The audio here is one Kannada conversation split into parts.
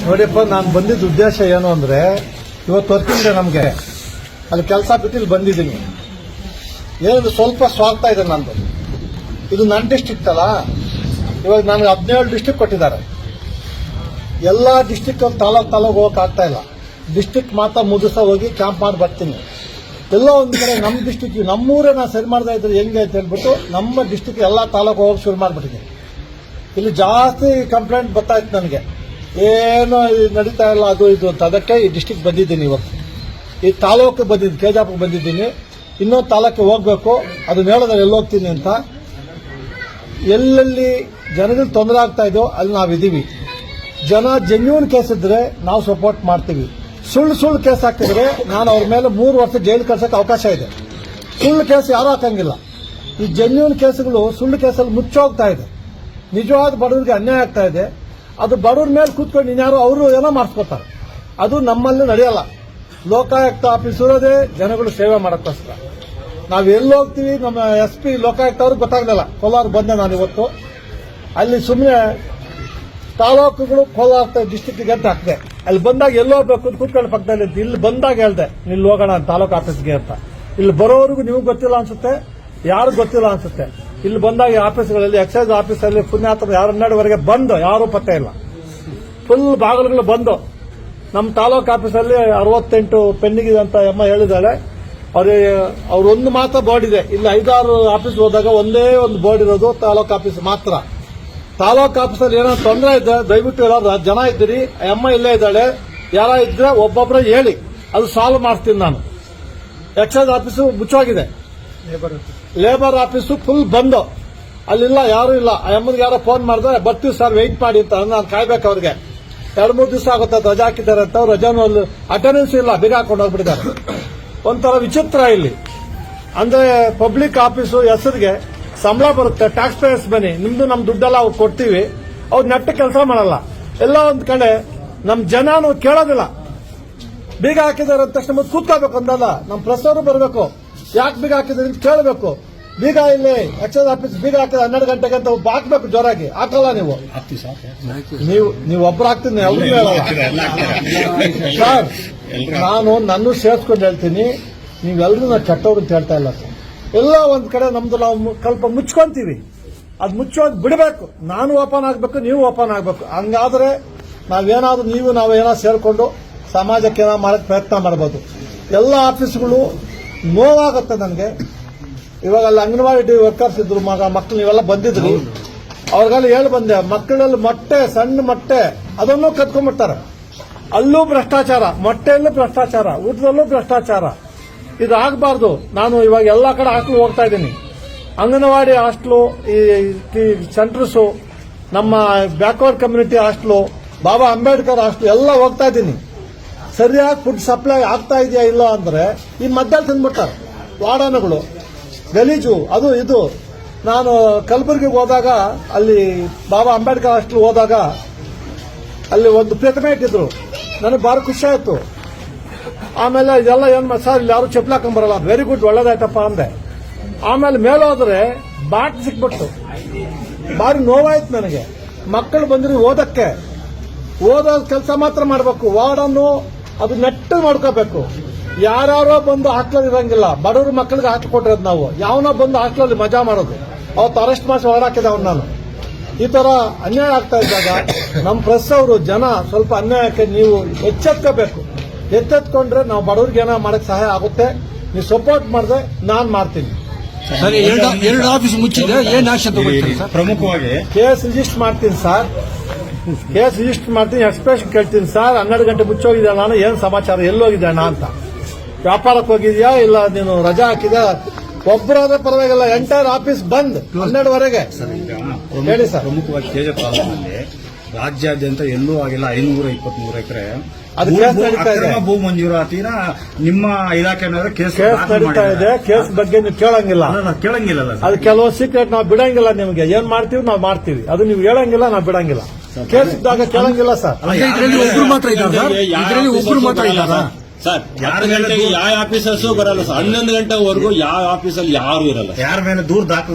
ನೋಡಿಯಪ್ಪ, ನಾನು ಬಂದಿದ್ದ ಉದ್ದೇಶ ಏನು ಅಂದ್ರೆ, ಇವತ್ತು ಹೊತ್ತಿಂದ ನಮಗೆ ಅಲ್ಲಿ ಕೆಲಸ ಬಿಟ್ಟು ಇಲ್ಲಿ ಬಂದಿದ್ದೀನಿ. ಏನು ಸ್ವಲ್ಪ ಸ್ವಾರ್ಥ ಇದೆ ನಂದು. ಇದು ನನ್ನ ಡಿಸ್ಟ್ರಿಕ್ಟ್ ಅಲ್ಲ. ಇವಾಗ ನನಗೆ 17 ಡಿಸ್ಟ್ರಿಕ್ಟ್ ಕೊಟ್ಟಿದ್ದಾರೆ. ಎಲ್ಲ ಡಿಸ್ಟ್ರಿಕ್ಟ್ ತಾಲೂಕು ಹೋಗಕ್ಕೆ ಆಗ್ತಾ ಇಲ್ಲ. ಡಿಸ್ಟ್ರಿಕ್ಟ್ ಮಾತ್ರ ಮುಗಿಸ ಹೋಗಿ ಕ್ಯಾಂಪ್ ಮಾಡಿ ಬರ್ತೀನಿ. ಎಲ್ಲೋ ಒಂದು ಕಡೆ ನಮ್ಮ ಡಿಸ್ಟ್ರಿಕ್ಟ್, ನಮ್ಮೂರೇ ನಾನು ಸರಿ ಮಾಡ್ತಾ ಇದ್ರೆ ಹೆಂಗೆ ಅಂತ ಹೇಳ್ಬಿಟ್ಟು ನಮ್ಮ ಡಿಸ್ಟ್ರಿಕ್ಟ್ ಎಲ್ಲ ತಾಲೂಕು ಹೋಗಕ್ಕೆ ಶುರು ಮಾಡಿಬಿಟ್ಟಿದ್ದೀನಿ. ಇಲ್ಲಿ ಜಾಸ್ತಿ ಕಂಪ್ಲೇಂಟ್ ಬರ್ತಾ ಇತ್ತು ನನಗೆ, ಏನೋ ನಡೀತಾ ಇಲ್ಲ ಅದು ಇದು ಅಂತ. ಅದಕ್ಕೆ ಈ ಡಿಸ್ಟ್ರಿಕ್ಟ್ ಬಂದಿದ್ದೀನಿ. ಇವತ್ತು ಈ ತಾಲೂಕು ಬಂದಿದ್ದೀನಿ, ಕೆಜಾಪುರ ಬಂದಿದ್ದೀನಿ. ಇನ್ನೊಂದು ತಾಲೂಕಿಗೆ ಹೋಗಬೇಕು, ಅದನ್ನ ಹೇಳಿದ್ರೆ ಎಲ್ಲಿ ಹೋಗ್ತೀನಿ ಅಂತ. ಎಲ್ಲೆಲ್ಲಿ ಜನಗಳಿಗೆ ತೊಂದರೆ ಆಗ್ತಾ ಇದೆಯೋ ಅಲ್ಲಿ ನಾವಿದ್ದೀವಿ. ಜನ ಜೆನ್ಯೂನ್ ಕೇಸ್ ಇದ್ರೆ ನಾವು ಸಪೋರ್ಟ್ ಮಾಡ್ತೀವಿ. ಸುಳ್ಳು ಕೇಸ್ ಹಾಕಿದ್ರೆ ನಾನು ಅವ್ರ ಮೇಲೆ 3 ವರ್ಷ ಜೈಲು ಕಳ್ಸಕ್ಕೆ ಅವಕಾಶ ಇದೆ. ಸುಳ್ಳು ಕೇಸ್ ಯಾರೂ ಹಾಕಂಗಿಲ್ಲ. ಈ ಜೆನ್ಯೂನ್ ಕೇಸ್ಗಳು ಸುಳ್ಳು ಕೇಸಲ್ಲಿ ಮುಚ್ಚೋಗ್ತಾ ಇದೆ. ನಿಜವಾದ ಬಡವರಿಗೆ ಅನ್ಯಾಯ ಆಗ್ತಾ ಇದೆ. ಅದು ಬಡವ್ರ ಮೇಲೆ ಕೂತ್ಕೊಂಡು ಇನ್ಯಾರು ಅವರು ಏನೋ ಮಾಡಿಸ್ಕೊತಾರೆ. ಅದು ನಮ್ಮಲ್ಲಿ ನಡೆಯಲ್ಲ. ಲೋಕಾಯುಕ್ತ ಆಫೀಸ್ ಇರೋದೇ ಜನಗಳು ಸೇವೆ ಮಾಡೋಕ್ಕೋಸ್ಕರ. ನಾವು ಎಲ್ಲಿ ಹೋಗ್ತೀವಿ, ನಮ್ಮ SP ಲೋಕಾಯುಕ್ತ ಅವ್ರಿಗೆ ಗೊತ್ತಾಗಲಿಲ್ಲ. ಕೋಲಾರ ಬಂದೆ ನಾನು ಇವತ್ತು. ಅಲ್ಲಿ ಸುಮ್ಮನೆ ತಾಲೂಕುಗಳು ಕೋಲಾರ ಡಿಸ್ಟಿಕ್ಗೆ ಅಂತ ಹಾಕಿದೆ. ಅಲ್ಲಿ ಬಂದಾಗ ಎಲ್ಲೋ ಹೋಗ್ಬೇಕು ಅಂತ ಕೂತ್ಕೊಂಡು ಪಕ್ಕದಲ್ಲಿ ಅಂತ. ಇಲ್ಲಿ ಬಂದಾಗ ಹೇಳ್ದೆ, ಇಲ್ಲಿ ಹೋಗೋಣ ತಾಲೂಕು ಆಫೀಸ್ಗೆ ಅಂತ. ಇಲ್ಲಿ ಬರೋವರೆಗೂ ನಿಮಗೆ ಗೊತ್ತಿಲ್ಲ ಅನ್ಸುತ್ತೆ, ಯಾರು ಗೊತ್ತಿಲ್ಲ ಅನ್ಸುತ್ತೆ. ಇಲ್ಲಿ ಬಂದಾಗ ಆಫೀಸ್ಗಳಲ್ಲಿ, ಎಕ್ಸೈಸ್ ಆಫೀಸಲ್ಲಿ ಪುಣ್ಯಾತ್ಮ 12ವರೆಗೆ ಬಂದು ಯಾರೂ ಪತ್ತೆ ಇಲ್ಲ. ಫುಲ್ ಬಾಗಿಲುಗಳು ಬಂದು. ನಮ್ಮ ತಾಲೂಕು ಆಫೀಸಲ್ಲಿ 68 ಪೆಂಡಿಂಗ್ ಇದೆ ಅಂತ ಅಮ್ಮ ಹೇಳಿದಾಳೆ. ಅವ್ರೊಂದು ಮಾತ್ರ ಬೋರ್ಡ್ ಇದೆ. ಇಲ್ಲಿ 5-6 ಆಫೀಸ್ ಹೋದಾಗ ಒಂದೇ ಒಂದು ಬೋರ್ಡ್ ಇರೋದು ತಾಲೂಕು ಆಫೀಸ್ ಮಾತ್ರ. ತಾಲೂಕು ಆಫೀಸಲ್ಲಿ ಏನೋ ತೊಂದರೆ ಇದೆ, ದಯವಿಟ್ಟು ಎಲ್ಲರೂ ಜನ ಇದ್ದೀರಿ, ಅಮ್ಮ ಇಲ್ಲೇ ಇದ್ದಾಳೆ, ಯಾರ ಇದ್ರೆ ಒಬ್ಬೊಬ್ಬರ ಹೇಳಿ, ಅದು ಸಾಲ್ವ್ ಮಾಡ್ತೀನಿ ನಾನು. ಎಕ್ಸೈಸ್ ಆಫೀಸು ಮುಚ್ಚೋಗಿದೆ, ಲೇಬರ್ ಆಫೀಸು ಫುಲ್ ಬಂದು. ಅಲ್ಲಿಲ್ಲ, ಯಾರು ಇಲ್ಲ. ಅಮ್ಮನಿಗೆ ಯಾರೋ ಫೋನ್ ಮಾಡಿದ್ರೆ ಬರ್ತೀವಿ ಸರ್ ವೆಯ್ಟ್ ಮಾಡಿ ಅಂತ. ನಾನು ಕಾಯ್ಬೇಕು ಅವ್ರಿಗೆ. 2-3 ದಿವಸ ಆಗುತ್ತೆ ರಜಾ ಹಾಕಿದ್ದಾರೆ ಅಂತ. ಅವ್ರು ರಜಾನು ಅಟೆಂಡೆನ್ಸ್ ಇಲ್ಲ, ಬಿಗ ಹಾಕೊಂಡು ಹೋಗ್ಬಿಟ್ಟಿದ್ದಾರೆ. ಒಂಥರ ವಿಚಿತ್ರ ಇಲ್ಲಿ. ಅಂದ್ರೆ ಪಬ್ಲಿಕ್ ಆಫೀಸು ಹೆಸರಿಗೆ ಸಂಬಳ ಬರುತ್ತೆ, ಟ್ಯಾಕ್ಸ್ ಪೇಯರ್ಸ್ ಮನಿ, ನಿಮ್ದು ನಮ್ಮ ದುಡ್ಡೆಲ್ಲ ಅವ್ರು ಕೊಡ್ತೀವಿ. ಅವ್ರು ನೆಟ್ಟ ಕೆಲಸ ಮಾಡಲ್ಲ. ಎಲ್ಲ ಒಂದ್ ಕಡೆ ನಮ್ಮ ಜನನು ಕೇಳೋದಿಲ್ಲ. ಬೀಗ ಹಾಕಿದಾರೆ ಅಂತ ತಕ್ಷಣ ಕೂತ್ಕೋಬೇಕು ಅಂದಲ್ಲ. ನಮ್ಮ ಪ್ರೆಸ್ ಅವರು ಬರಬೇಕು, ಯಾಕೆ ಬೀಗ ಹಾಕಿದ್ರೆ ಅಂತ ಕೇಳಬೇಕು. ಬೀಗ ಇಲ್ಲಿ ಎಕ್ಸೈಸ್ ಆಫೀಸ್ ಬೀಗ ಹಾಕಿದ್ರೆ 12 ಗಂಟೆಗೆ ಅಂತ ಹಾಕ್ಬೇಕು ಜೋರಾಗಿ. ಹಾಕಲ್ಲ ನೀವು ಒಬ್ರು ಹಾಕ್ತೀನಿ ಸರ್. ನಾನು ನನ್ನ ಸೇರ್ಸ್ಕೊಂಡು ಹೇಳ್ತೀನಿ, ನೀವೆಲ್ಲರೂ ನಾವು ಕೆಟ್ಟವ್ರು ಅಂತ ಹೇಳ್ತಾ ಇಲ್ಲ ಸರ್. ಎಲ್ಲ ಒಂದ್ ಕಡೆ ನಮ್ದು ನಾವು ಸ್ವಲ್ಪ ಮುಚ್ಕೊಂತೀವಿ. ಅದು ಮುಚ್ಚೋದು ಬಿಡಬೇಕು. ನಾನು ಓಪನ್ ಆಗ್ಬೇಕು, ನೀವು ಓಪನ್ ಆಗ್ಬೇಕು. ಹಂಗಾದ್ರೆ ನಾವೇನಾದ್ರೂ ನಾವೇನೋ ಸೇರ್ಕೊಂಡು ಸಮಾಜಕ್ಕೆ ಏನೋ ಮಾಡಕ್ಕೆ ಪ್ರಯತ್ನ ಮಾಡಬಹುದು. ಎಲ್ಲ ಆಫೀಸ್ಗಳು ನೋವಾಗುತ್ತೆ ನನಗೆ. ಇವಾಗ ಅಲ್ಲಿ ಅಂಗನವಾಡಿ ವರ್ಕರ್ಸ್ ಇದ್ರು, ಮಕ್ಕಳು ನೀವೆಲ್ಲ ಬಂದಿದ್ರು, ಅವ್ರಿಗೆಲ್ಲ ಹೇಳಿ ಬಂದೆ, ಮಕ್ಕಳಲ್ಲಿ ಮೊಟ್ಟೆ, ಸಣ್ಣ ಮೊಟ್ಟೆ ಅದನ್ನು ಕದ್ಕೊಂಡ್ಬಿಡ್ತಾರೆ. ಅಲ್ಲೂ ಭ್ರಷ್ಟಾಚಾರ, ಮೊಟ್ಟೆಯಲ್ಲೂ ಭ್ರಷ್ಟಾಚಾರ, ಊಟದಲ್ಲೂ ಭ್ರಷ್ಟಾಚಾರ. ಇದು ಆಗಬಾರ್ದು. ನಾನು ಇವಾಗ ಎಲ್ಲಾ ಕಡೆ ಹಾಸ್ಟೆಲ್ ಹೋಗ್ತಾ ಇದ್ದೀನಿ. ಅಂಗನವಾಡಿ ಹಾಸ್ಟೆಲು, ಈ ಸೆಂಟರ್ಸು, ನಮ್ಮ ಬ್ಯಾಕ್ವರ್ಡ್ ಕಮ್ಯುನಿಟಿ ಹಾಸ್ಟೆಲು, ಬಾಬಾ ಅಂಬೇಡ್ಕರ್ ಹಾಸ್ಟೆಲ್ ಎಲ್ಲ ಹೋಗ್ತಾ ಇದ್ದೀನಿ. ಸರಿಯಾಗಿ ಫುಡ್ ಸಪ್ಲೈ ಆಗ್ತಾ ಇದೆಯಾ ಇಲ್ಲ ಅಂದ್ರೆ ಈ ಮಧ್ಯದಲ್ಲಿ ತಂದ್ಬಿಡ್ತಾರೆ ವಾರ್ಡನ್ಗಳು. ಗಲೀಜು ಅದು ಇದು. ನಾನು ಕಲಬುರಗಿಗೆ ಹೋದಾಗ, ಅಲ್ಲಿ ಬಾಬಾ ಅಂಬೇಡ್ಕರ್ ಹಾಸ್ಟೆಲ್ ಹೋದಾಗ ಅಲ್ಲಿ ಒಂದು ಪ್ರತಿಮೆ ಇಟ್ಟಿದ್ರು. ನನಗೆ ಭಾರಿ ಖುಷಿ ಆಯ್ತು. ಆಮೇಲೆ ಇದೆಲ್ಲ ಏನ್ ಸರ್ ಇಲ್ಲಿ ಯಾರು ಚಪ್ಪಲಿ ಹಾಕೊಂಡ್ ಬರಲ್ಲ, ವೆರಿ ಗುಡ್, ಒಳ್ಳೇದಾಯ್ತಪ್ಪ ಅಂದೆ. ಆಮೇಲೆ ಮೇಲೆ ಹೋದ್ರೆ ಬಾಟ್ ಸಿಕ್ಬಿಟ್ಟು ಭಾರಿ ನೋವಾಯ್ತು ನನಗೆ. ಮಕ್ಕಳು ಬಂದ್ರಿ ಓದಕ್ಕೆ, ಓದೋ ಕೆಲಸ ಮಾತ್ರ ಮಾಡಬೇಕು. ವಾರ್ಡನ್ನು ಅದು ನೆಟ್ಟು ಮಾಡ್ಕೋಬೇಕು. ಯಾರ್ಯಾರೋ ಬಂದು ಹಾಸ್ಟೆಲ್ ಇರಂಗಿಲ್ಲ. ಬಡವ್ರ ಮಕ್ಕಳಿಗೆ ಹಾಕಿಕೊಟ್ಟಿರೋದು ನಾವು. ಯಾವನೋ ಬಂದು ಹಾಸ್ಟೆಲಲ್ಲಿ ಮಜಾ ಮಾಡೋದು. ಅವತ್ತು ಅರೆಸ್ಟ್ ಮಾಡಿಸಿ ಹೊರಹಾಕಿದವ್ ನಾನು. ಈ ತರ ಅನ್ಯಾಯ ಆಗ್ತಾ ಇದ್ದಾಗ ನಮ್ಮ ಪ್ರೆಸ್ ಅವರು ಜನ ಸ್ವಲ್ಪ ಅನ್ಯಾಯಕ್ಕೆ ನೀವು ಎಚ್ಚೆತ್ಕೋಬೇಕು. ಎತ್ತೆತ್ಕೊಂಡ್ರೆ ನಾವು ಬಡವ್ರಿಗೆ ಏನೋ ಮಾಡಕ್ ಸಹಾಯ ಆಗುತ್ತೆ. ನೀವು ಸಪೋರ್ಟ್ ಮಾಡಿದ್ರೆ ನಾನ್ ಮಾಡ್ತೀನಿ. ಸರಿ, 2 ಆಫೀಸ್ ಮುಚ್ಚಿದೆ, ಏನ್ ಆಕ್ಷನ್ ತಗೊಳ್ತೀರಿ ಸರ್? ಪ್ರಮುಖವಾಗಿ ಕೇಸ್ ರಿಜಿಸ್ಟರ್ ಮಾಡ್ತೀನಿ ಸರ್. ಕೇಸ್ ರಿಜಿಸ್ಟರ್ ಮಾಡ್ತೀನಿ. ಎಕ್ಸ್ಪ್ರೆಷನ್ ಕೇಳ್ತೀನಿ ಸರ್. 12 ಗಂಟೆ ಮುಚ್ಚೋಗಿದ್ಯಾ ನಾನು, ಏನ್ ಸಮಾಚಾರ, ಎಲ್ಲೋಗಿದ್ದೆ ಅಣ್ಣ ಅಂತ. ವ್ಯಾಪಾರಕ್ಕೆ ಹೋಗಿದ್ಯಾ ಇಲ್ಲ ನೀನು ರಜಾ ಹಾಕಿದ್ಯಾ? ಒಬ್ಬರಾದ್ರೆ ಪರವಾಗಿಲ್ಲ, ಎಂಟೈರ್ ಆಫೀಸ್ ಬಂದ್ 12ವರೆಗೆ. ಹೇಳಿ ಸರ್. ಪ್ರಮುಖವಾಗಿ ತೇಜ ತಾಲೂಕಿನಲ್ಲಿ ರಾಜ್ಯಾದ್ಯಂತ ಎಲ್ಲೂ ಆಗಿಲ್ಲ 523 ಎಕರೆ ಭೂ ಮಂಜೂರಾತಿನ ನಿಮ್ಮ ಇಲಾಖೆ ಕೇಸ್ ನಡೀತಾ ಇದೆ. ಕೇಸ್ ಬಗ್ಗೆ ನೀವು ಕೇಳಂಗಿಲ್ಲ. ಅದು ಕೆಲವು ಸೀಕ್ರೆಟ್ ನಾವು ಬಿಡಂಗಿಲ್ಲ. ನಿಮಗೆ ಏನ್ ಮಾಡ್ತೀವಿ ನಾವು ಮಾಡ್ತೀವಿ, ಅದು ನೀವು ಹೇಳಂಗಿಲ್ಲ, ನಾವು ಬಿಡಂಗಿಲ್ಲ. ಕೇಸ್ ಇದ್ದಾಗ ಕೇಳಂಗಿಲ್ಲ ಸರ್. ಒಬ್ರು ಮಾತ್ರ ಇದ್ದಾರೆ ಸರ್ 6 ಗಂಟೆಗೆ ಯಾವ ಆಫೀಸರ್ಸು ಬರಲ್ಲ ಸರ್. 11 ಗಂಟೆವರೆಗೂ ಯಾವ ಆಫೀಸಲ್ಲಿ ಯಾರು ಇರಲ್ಲ. ಯಾರ ಮೇಲೆ ದೂರ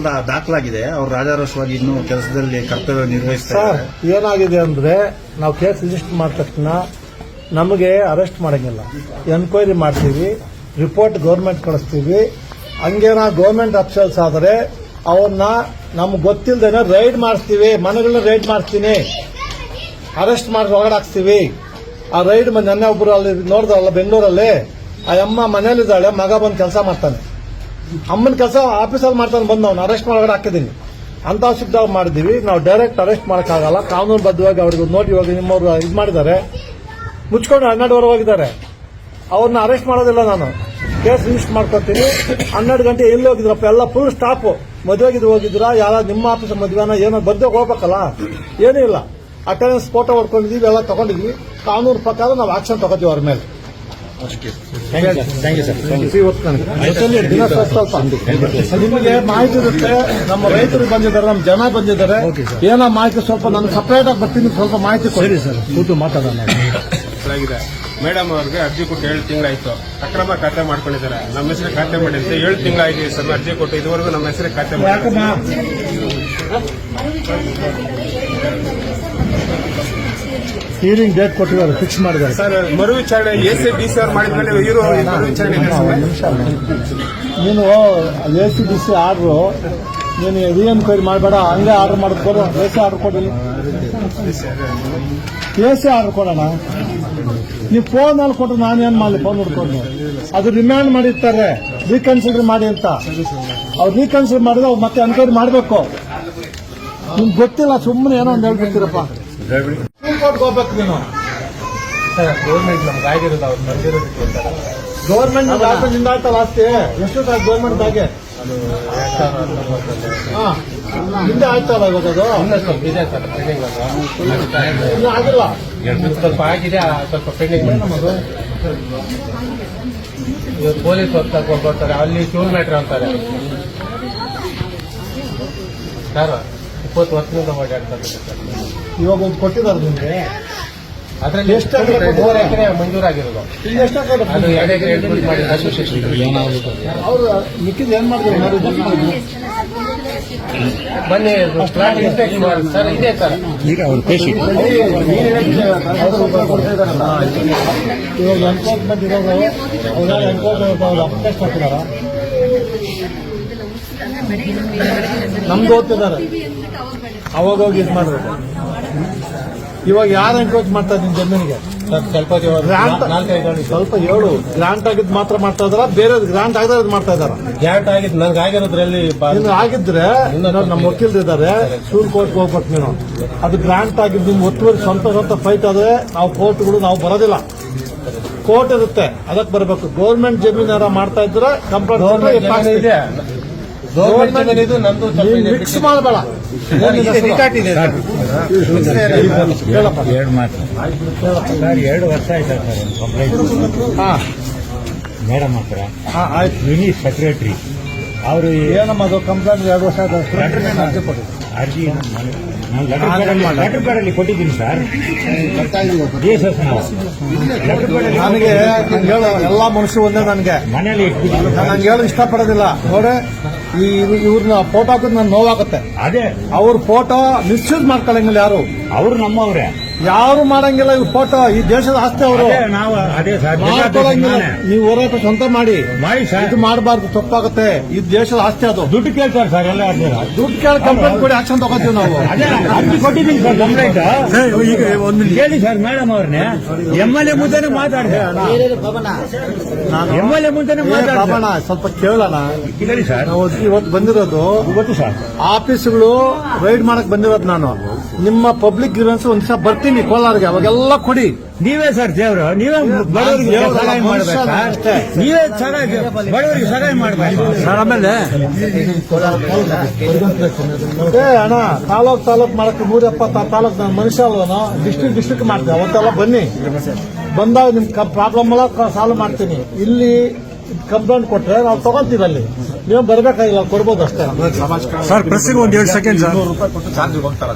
ದಾಖಲಾಗಿದೆ ಅವ್ರು ರಾಜಾರೋಷವಾಗಿ ಇನ್ನೂ ಕೆಲಸದಲ್ಲಿ ಕರ್ತವ್ಯ ನಿರ್ವಹಿಸ್ತಾ ಸರ್ ಇದ್ದಾರೆ. ಏನಾಗಿದೆ ಅಂದ್ರೆ ನಾವು ಕೇಸ್ ರಿಜಿಸ್ಟರ್ ಮಾಡಿದ ತಕ್ಷಣ ನಮಗೆ ಅರೆಸ್ಟ್ ಮಾಡಂಗಿಲ್ಲ, ಎನ್ಕ್ವೈರಿ ಮಾಡ್ತೀವಿ, ರಿಪೋರ್ಟ್ ಗೌರ್ಮೆಂಟ್ ಕಳಿಸ್ತೀವಿ. ಹಂಗೇನ ಗೌರ್ಮೆಂಟ್ ಅಫಿಷಿಯಲ್ಸ್ ಆದರೆ ಅವನ್ನ ನಮ್ಗೆ ಗೊತ್ತಿಲ್ಲದೇನೆ ರೈಡ್ ಮಾಡಿಸ್ತೀವಿ, ಮನೆಗಳನ್ನ ರೈಡ್ ಮಾಡ್ತೀನಿ, ಅರೆಸ್ಟ್ ಮಾಡಿ ಒಳಗಡೆ ಹಾಕ್ಸ್ತೀವಿ. ಆ ರೈಡ್ ನೆನ್ನೆ ಒಬ್ರು ಅಲ್ಲಿ ನೋಡಿದ್ರಲ್ಲ ಬೆಂಗಳೂರಲ್ಲಿ, ಆ ಅಮ್ಮ ಮನೇಲಿದ್ದಾಳೆ, ಮಗ ಬಂದು ಕೆಲಸ ಮಾಡ್ತಾನೆ, ಅಮ್ಮನ ಕೆಲಸ ಆಫೀಸಲ್ಲಿ ಮಾಡ್ತಾನೆ, ಬಂದು ಅವ್ನು ಅರೆಸ್ಟ್ ಒಳಗಡೆ ಹಾಕಿದ್ದೀನಿ. ಅಂತ ಶಿಫ್ಟ್ ಮಾಡಿದ್ದೀವಿ. ನಾವು ಡೈರೆಕ್ಟ್ ಅರೆಸ್ಟ್ ಮಾಡೋಕ್ಕಾಗಲ್ಲ, ಕಾನೂನುಬದ್ಧವಾಗಿ ಅವ್ರಿಗೆ ನೋಡಿ ಇವಾಗ ನಿಮ್ಮವ್ರು ಇದು ಮಾಡಿದ್ದಾರೆ, ಮುಚ್ಕೊಂಡು 12 ಹೋಗಿದ್ದಾರೆ. ಅವ್ರನ್ನ ಅರೆಸ್ಟ್ ಮಾಡೋದಿಲ್ಲ, ನಾನು ಕೇಸ್ ರಿಜಿಸ್ಟರ್ ಮಾಡ್ಕೊತೀನಿ. 12 ಗಂಟೆ ಎಲ್ಲಿ ಹೋಗಿದ್ರಪ್ಪ, ಎಲ್ಲ ಫುಲ್ ಸ್ಟಾಪ್. ಮದುವೆಗಿದ್ದು ಹೋಗಿದ್ರಾ, ಯಾರ ನಿಮ್ಮ ಆಫೀಸ್ ಮದುವೆನ ಏನೋ ಬರ್ದೇ ಹೋಗ್ಬೇಕಲ್ಲ, ಏನೂ ಇಲ್ಲ. ಅಟೆಂಡೆನ್ಸ್ ಫೋಟೋ ಹೊಡ್ಕೊಂಡಿದೀವಿ, ಎಲ್ಲ ತಗೊಂಡಿದ್ವಿ. ಕಾನೂನು ಪ್ರಕಾರ ನಾವು ಆಕ್ಷನ್ ತಗೋತೀವಿ ಅವ್ರ ಮೇಲೆ. ದಿನ ಸ್ವಲ್ಪ ನಿಮಗೆ ಮಾಹಿತಿ ಇರುತ್ತೆ. ನಮ್ಮ ರೈತರು ಬಂದಿದ್ದಾರೆ, ನಮ್ಮ ಜನ ಬಂದಿದ್ದಾರೆ, ಏನೋ ಮಾಹಿತಿ ಸ್ವಲ್ಪ ನಾನು ಸಪರೇಟ್ ಆಗಿ ಬರ್ತೀನಿ, ಸ್ವಲ್ಪ ಮಾಹಿತಿ ಕೊಡಿ ಸರ್, ಕೂತು ಮಾತಾಡೋಣ. ಮೇಡಮ್ ಅವ್ರಿಗೆ ಅರ್ಜಿ ಕೊಟ್ಟು 7 ತಿಂಗಳಾಯ್ತು. ಅಕ್ರಮ ಖಾತೆ ಮಾಡ್ಕೊಂಡಿದ್ದಾರೆ. ನಮ್ಮ ಹೆಸರು ಖಾತೆ ಮಾಡಿದ್ರೆ 7 ತಿಂಗಳಾಗಿದೆ ಸರ್. ಅರ್ಜಿ ಕೊಟ್ಟು ಇದುವರೆಗೂ ನಮ್ಮ ಹೆಸರು ಖಾತೆ ಮಾಡಿ ಹಿಯರಿಂಗ್ ಡೇಟ್ ಕೊಟ್ಟಿದ್ದಾರೆ, ಫಿಕ್ಸ್ ಮಾಡಿದ್ದಾರೆ ಸರ್. ಮರು ವಿಚಾರಣೆ ACDC ಅವ್ರು ಮಾಡಿದ್ಮೇಲೆ ಇವರು ಮರು ವಿಚಾರಣೆ ನೀನು ACDC ಆರ್ಡ್ರು ನೀನು ರೀಎನ್ಕ್ವೈರಿ ಮಾಡಬೇಡ, ಹಂಗೆ ಆರ್ಡರ್ ಮಾಡಿಕೊಡು. AC ಆರ್ಡರ್ ಕೊಡಿ, AC ಆರ್ಡರ್ ಕೊಡೋಣ. ನೀವು ಫೋನ್ ಅಲ್ಲಿ ಕೊಟ್ಟರೆ ನಾನೇನ್ ಮಾಡಲಿ, ಫೋನ್ ಹಿಡ್ಕೊಂಡು ಅದು ರಿಮ್ಯಾಂಡ್ ಮಾಡಿರ್ತಾರೆ, ರೀಕನ್ಸಿಡರ್ ಮಾಡಿ ಅಂತ. ಅವ್ರು ರೀಕನ್ಸಿಡರ್ ಮಾಡಿದ್ರೆ ಅವ್ರು ಮತ್ತೆ ಎನ್ಕ್ವೈರಿ ಮಾಡಬೇಕು. ನಿಮ್ಗೆ ಗೊತ್ತಿಲ್ಲ, ಸುಮ್ಮನೆ ಏನೋ ಒಂದು ಹೇಳ್ಬಿಡ್ತೀರಪ್ಪ. ಕೋರ್ಟ್ಗೆ ಹೋಗ್ಬೇಕು ನೀನು. ಗೌರ್ಮೆಂಟ್ ನಮ್ಗೆ ಆಗಿರೋದು ಅವ್ರು ಬಂದಿರೋದಕ್ಕೆ ಗೌರ್ಮೆಂಟ್ ನಿಂದಾಯ್ತಲ್ಲ ಆಸ್ತಿ, ಎಷ್ಟು ಗೌರ್ಮೆಂಟ್ ಆಗಿ ಹಿಂದೆ ಆಯ್ತಲ್ಲ ಇವಾಗ ಅದು ಇದೆ ಸರ್. ಇನ್ನೂ ಆಗಿಲ್ಲ. ಸ್ವಲ್ಪ ಆಗಿದೆ, ಸ್ವಲ್ಪ ಪೆಂಡಿಂಗ್. ಇವತ್ತು ಪೊಲೀಸ್ ಹೊತ್ತು ಬರ್ತಾರೆ, ಅಲ್ಲಿ ಚೂಲ್ ಮ್ಯಾಟ್ರ್ ಅಂತಾರೆ ಸರ್. 20 ವರ್ಷದಿಂದ ಓಡಾಡ್ತಾರೆ ಸರ್. ಇವಾಗ ಒಂದು ಕೊಟ್ಟಿದ್ದಾರೆ ನಿಮ್ಗೆ, ಅದ್ರಲ್ಲಿ ಎಷ್ಟು ಎಕರೆ 3 ಎಕರೆ ಮಂಜೂರಾಗಿರೋದು. ಇಲ್ಲಿ ಎಷ್ಟು ಅದು 2 ಎಕರೆ ಎಡ್ಬಿಟ್ಟು ಮಾಡಿ ಅಸೋಸಿಯೇಷನ್ ಅವ್ರು ಮಿಕ್ಕಿದ್ ಏನ್ ಮಾಡಿದ್ರು ಬನ್ನಿ ಫ್ಲಾಟ್ ಇನ್ಸ್ಪೆಕ್ಷನ್ ಮಾಡಿ ಸರ್. ಇದೆ ಸರ್. ಈಗ ಅವ್ರ ಪೇಷಂಟ್ ಇವಾಗ ಎನ್ಕ್ವೈರ್ಮೆಂಟ್ ಇರೋದು ಅವ್ರ ಎನ್ಕ್ವೈರ್ಮೆಂಟ್ ಅವ್ರು ಅಪ್ಡೇಟ್ ಮಾಡ್ತಿದಾರ, ನಮ್ದು ಓದ್ತಿದ್ದಾರೆ, ಅವಾಗ ಹೋಗಿ ಇದು ಮಾಡ್ಬೇಕು. ಇವಾಗ ಯಾರು ಎನ್ಕ್ವೈರಿ ಮಾಡ್ತಾರೆ ನಿಮ್ ಜಮೀನಿಗೆ? ಸ್ವಲ್ಪ ಗ್ರಾಂಟ್ 4-5 ಸ್ವಲ್ಪ ಹೇಳು. ಗ್ರಾಂಟ್ ಆಗಿದ್ ಮಾತ್ರ ಮಾಡ್ತಾ ಇದಾರ, ಬೇರೆ ಗ್ರಾಂಟ್ ಆಗದ ಮಾಡ್ತಾ ಇದಾರ? ಗ್ಯಾಟ್ ಆಗಿದ್ದು ನನಗೆ ಆಗಿರೋದ್ರಲ್ಲಿ ಇನ್ನು ಆಗಿದ್ರೆ ನಮ್ಮ ವಕೀಲರಿದ್ದಾರೆ, ಸೂರ್ ಕೋರ್ಟ್ ಹೋಗ್ಬೇಕು ನೀನು. ಅದು ಗ್ರಾಂಟ್ ಆಗಿದ್ದು ನಿಮ್ ಒತ್ತುವರಿ ಸ್ವಂತ ಫೈಟ್ ಆದ್ರೆ ನಾವು ಕೋರ್ಟ್ಗಳು ನಾವು ಬರೋದಿಲ್ಲ, ಕೋರ್ಟ್ ಇರುತ್ತೆ, ಅದಕ್ಕೆ ಬರಬೇಕು. ಗೌರ್ಮೆಂಟ್ ಜಮೀನಾರ ಮಾಡ್ತಾ ಇದ್ರೆ ಕಂಪ್ಲೇಂಟ್ ಇದೆ. ಗೌರ್ಮೆಂಟ್ ಇದು ನಂದು ಮಿಕ್ಸ್ ಮಾಡಬೇಡ. ಹೇಳಪ್ಪ. 2 ಮಾತು ಸರ್. 2 ವರ್ಷ ಆಯ್ತಾ ಸರ್ ಕಂಪ್ಲೇಂಟ್ ಹಾ ಮೇಡಮ್ ಹತ್ರ. ಆಯ್ತು. ಮಿನಿ ಸೆಕ್ರೆಟರಿ ಅವರು ಏನಮ್ಮ ಅದು ಕಂಪ್ಲೇಂಟ್ 2 ವರ್ಷ ಆಯ್ತು. ಅರ್ಜಿ ನಾನು ಲೆಟರ್ ಪ್ಯಾಡಲ್ಲಿ ಕೊಟ್ಟಿದ್ದೀನಿ ಸರ್. DSS ನಾವು ಲೆಟರ್ ಪ್ಯಾಡಲ್ಲಿ ನನಗೆ ಹೇಳು, ಎಲ್ಲಾ ಮನುಷ್ಯರು ಒಂದೇ. ನನಗೆ ಮನೇಲಿ ಇಟ್ಬಿಟ್ಟು ನಂಗೆ ಹೇಳು ಇಷ್ಟಪಡೋದಿಲ್ಲ ನೋಡಿ. ಇವ್ರನ್ನ ಫೋಟೋ ಹಾಕಿದ್ ನನ್ ನೋವಾಗುತ್ತೆ. ಅದೇ ಅವ್ರ ಫೋಟೋ ಮಿಸ್ಯೂಸ್ ಮಾಡ್ಕೊಳಂಗಿಲ್ಲ ಯಾರು, ಅವರು ನಮ್ಮವ್ರೆ, ಯಾರು ಮಾಡಂಗಿಲ್ಲ. ಇವ್ರ ಫೋಟೋ ಈ ದೇಶದ ಆಸ್ತಿ ಅವರು ಅದೇ ನಾವು ಅದೇ ಸರ್ ಮಾಡ್ಕೊಳಂಗಿಲ್ಲ. ನೀವು ಹೋರಾಟ ಸ್ವಂತ ಮಾಡಿ ಸರ್. ಇದು ಮಾಡಬಾರ್ದು, ತಪ್ಪಾಗುತ್ತೆ. ಈ ದೇಶದ ಆಸ್ತಿ ಅದು. ದುಡ್ಡು ಕೇಳ್ತಾರೆ ಸರ್ ಎಲ್ಲ ದುಡ್ಡು ಕೇಳಿ ಕಂಪ್ಲೇಂಟ್ ಕೊಡಿ, ಆಕ್ಷನ್ ತಗೋತೀವಿ ನಾವು. ಅದೇ ಅರ್ಜಿ ಕೊಟ್ಟಿದ್ದೀನಿ ಸರ್ ಕಂಪ್ಲೇಂಟ್. ಈಗ ಒಂದು ಕೇಳಿ ಸರ್ ಮೇಡಮ್ ಅವ್ರನ್ನೇ, MLA ಮುಂದೆನೆ ಮಾತಾಡಿದೆ, MLA ಮುಂದೆನೆ ಮಾತಾಡಿದೆ. ಬಾಬಣ್ಣ ಸ್ವಲ್ಪ ಕೇಳೋಣ. ಹೇಳಿ ಸರ್. ನಾವು ಇವತ್ತು ಬಂದಿರೋದು ಗೊತ್ತು ಸರ್. ಆಫೀಸ್ಗಳು ರೈಡ್ ಮಾಡಕ್ ಬಂದಿರೋದು. ನಾನು ನಿಮ್ಮ ಪಬ್ಲಿಕ್ ಗ್ರೀವೆನ್ಸ್ ಒಂದ್ ದಿವಸ ಬರ್ತೀನಿ ಕೋಲಾರ್ಗೆ, ಅವಾಗೆಲ್ಲ ಕೊಡಿ. ನೀವೇ ಸರ್ ದೇವ್ರು, ನೀವೇ ಬಡವರಿಗೆ ಸಹಾಯ ಮಾಡ್ಬೇಕು ಸರ್. ನೀವೇ ಬಡವರಿಗೆ ಸಹಾಯ ಮಾಡ್ಬೇಕು ಸರ್. ಆಮೇಲೆ ಅಣ್ಣ ತಾಲೂಕ್ ಮಾಡಕ್ಕೆ 170 ತಾಲೂಕ್ ನಾನು ಮನುಷ್ಯ ಅಲ್ವನು, ಡಿಸ್ಟ್ರಿಕ್ಟ್ ಮಾಡ್ತೀನಿ. ಅವತ್ತೆಲ್ಲ ಬನ್ನಿ, ಬಂದಾಗ ನಿಮ್ ಪ್ರಾಬ್ಲಮ್ ಎಲ್ಲ ಸಾಲ್ವ್ ಮಾಡ್ತೀನಿ. ಇಲ್ಲಿ ಕಂಪ್ಲೇಂಟ್ ಕೊಟ್ರೆ ನಾವು ತಗೊಂತೀವಿ ಅಲ್ಲಿ, ನೀವು ಬರ್ಬೇಕಾಗಿಲ್ಲ, ಕೊಡ್ಬೋದು ಅಷ್ಟೇ. ಸರ್ ಪ್ರೆಸ್ಸಿಗೆ ಒಂದ್ 2 ಸೆಕೆಂಡ್ ಸರ್. ₹200 ಕೊಟ್ಟು ಚಾರ್ಜ್ ಹೋಗ್ತಾರೆ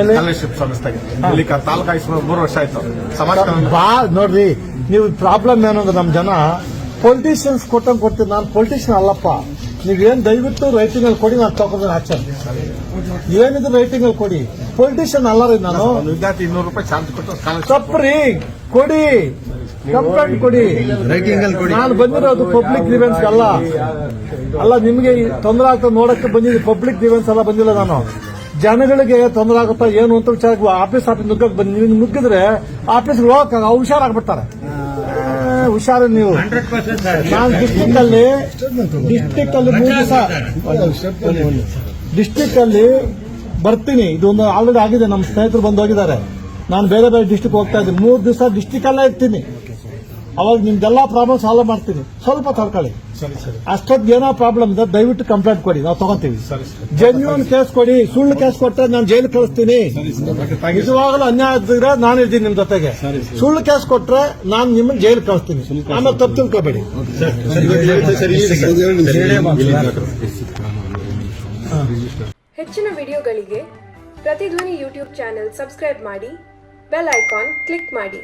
ಎಲ್ಲಿ? ಸ್ಕಾಲರ್ಶಿಪ್ ಸಂಸ್ಥೆಗೆ. ಇಲ್ಲಿ ತಾಲೂಕು ಆಯುಷ್ಮಾನ್ 3 ವರ್ಷ ಆಯ್ತು. ಸಮಾಜ ನೋಡ್ರಿ, ನೀವು ಪ್ರಾಬ್ಲಮ್ ಏನು ಅಂದ್ರೆ ನಮ್ಮ ಜನ ಪೊಲಿಟಿಷಿಯನ್ಸ್ ಕೊಟ್ಟಂಗೆ ಕೊಡ್ತೀವಿ. ನಾನು ಪೊಲಿಟಿಷಿಯನ್ ಅಲ್ಲಪ್ಪ. ನೀವೇನ್ ದಯವಿಟ್ಟು ರೈಟಿಂಗ್ ಅಲ್ಲಿ ಕೊಡಿ, ನಾನು ತಗೊಂಡ್ರೆ ಆಕ್ಷನ್. ಏನಿದ್ರು ರೈಟಿಂಗ್ ಅಲ್ಲಿ ಕೊಡಿ. ಪೊಲಿಟಿಷಿಯನ್ ಅಲ್ಲ ರೀ ನಾನು. ವಿದ್ಯಾರ್ಥಿ ₹200 ಚಾರ್ಜ್ ಕೊಟ್ಟು ಸ್ಕಾಲರ್ಶಿಪ್ ತಪ್ಪ್ರಿ, ಕೊಡಿ, ಕಂಪ್ಲೇಂಟ್ ಕೊಡಿ. ನಾನು ಬಂದಿರೋದು ಪಬ್ಲಿಕ್ ಗ್ರೀವೆನ್ಸ್ ಅಲ್ಲ ನಿಮ್ಗೆ ತೊಂದರೆ ಆಗ್ತದೆ ನೋಡಕ್ಕೆ ಬಂದಿದ್ದು. ಪಬ್ಲಿಕ್ ಗ್ರೀವೆನ್ಸ್ ಎಲ್ಲ ಬಂದಿಲ್ಲ ನಾನು. ಜನಗಳಿಗೆ ತೊಂದರೆ ಆಗುತ್ತಾ ಏನು ಅಂತ ವಿಚಾರ ಆಫೀಸ್ ನುಗ್ಗಕ್ಕೆ ಬಂದು ನೀವು ನುಗ್ಗಿದ್ರೆ ಆಫೀಸ್ಗೆ ಹೋಗಕ್ಕೆ ಹುಷಾರಾಗ್ಬಿಡ್ತಾರೆ. ಹುಷಾರು ನೀವು. ನಾನು ಡಿಸ್ಟಿಕ್ ಅಲ್ಲಿ 3 ದಿವಸ ಡಿಸ್ಟಿಕ್ ಅಲ್ಲಿ ಬರ್ತೀನಿ. ಇದೊಂದು ಆಲ್ರೆಡಿ ಆಗಿದೆ, ನಮ್ಮ ಸ್ನೇಹಿತರು ಬಂದು ಹೋಗಿದ್ದಾರೆ. ನಾನು ಬೇರೆ ಬೇರೆ ಡಿಸ್ಟಿಕ್ ಹೋಗ್ತಾ ಇದ್ದೀನಿ. 3 ದಿವಸ ಡಿಸ್ಟಿಕ್ ಅಲ್ಲೇ ಇರ್ತೀನಿ. ಅವಾಗ ನಿಮ್ದೆಲ್ಲಾ ಪ್ರಾಬ್ಲಮ್ ಸಾಲ್ವ್ ಮಾಡ್ತೀನಿ. ಸ್ವಲ್ಪ ತಡ್ಕೊಳ್ಳಿ. ಅಷ್ಟೊತ್ತಿಗೆ ಏನೋ ಪ್ರಾಬ್ಲಮ್ ಇದೆ, ದಯವಿಟ್ಟು ಕಂಪ್ಲೇಂಟ್ ಕೊಡಿ, ನಾವು ತಗೊಂತೀವಿ. ಜೆನ್ಯೂನ್ ಕೇಸ್ ಕೊಡಿ. ಸುಳ್ಳು ಕೇಸ್ ಕೊಟ್ಟರೆ ನಾನು ಜೈಲು ಕಳಿಸ್ತೀನಿ. ನಿಜವಾಗಲೂ ಅನ್ಯಾಯ ಇದ್ರೆ ನಾನು ಇದ್ದೀನಿ ನಿಮ್ ಜೊತೆಗೆ. ಸುಳ್ಳು ಕೇಸ್ ಕೊಟ್ರೆ ನಾನು ನಿಮ್ಮನ್ನ ಜೈಲು ಕಳಿಸ್ತೀನಿ. ಆಮೇಲೆ ತಪ್ಪು ತಿಳ್ಕೊಬೇಡಿ. ಹೆಚ್ಚಿನ ವಿಡಿಯೋಗಳಿಗೆ ಪ್ರತಿಧ್ವನಿ ಯೂಟ್ಯೂಬ್ ಚಾನೆಲ್ ಸಬ್ಸ್ಕ್ರೈಬ್ ಮಾಡಿ, ಬೆಲ್ ಐಕಾನ್ ಕ್ಲಿಕ್ ಮಾಡಿ.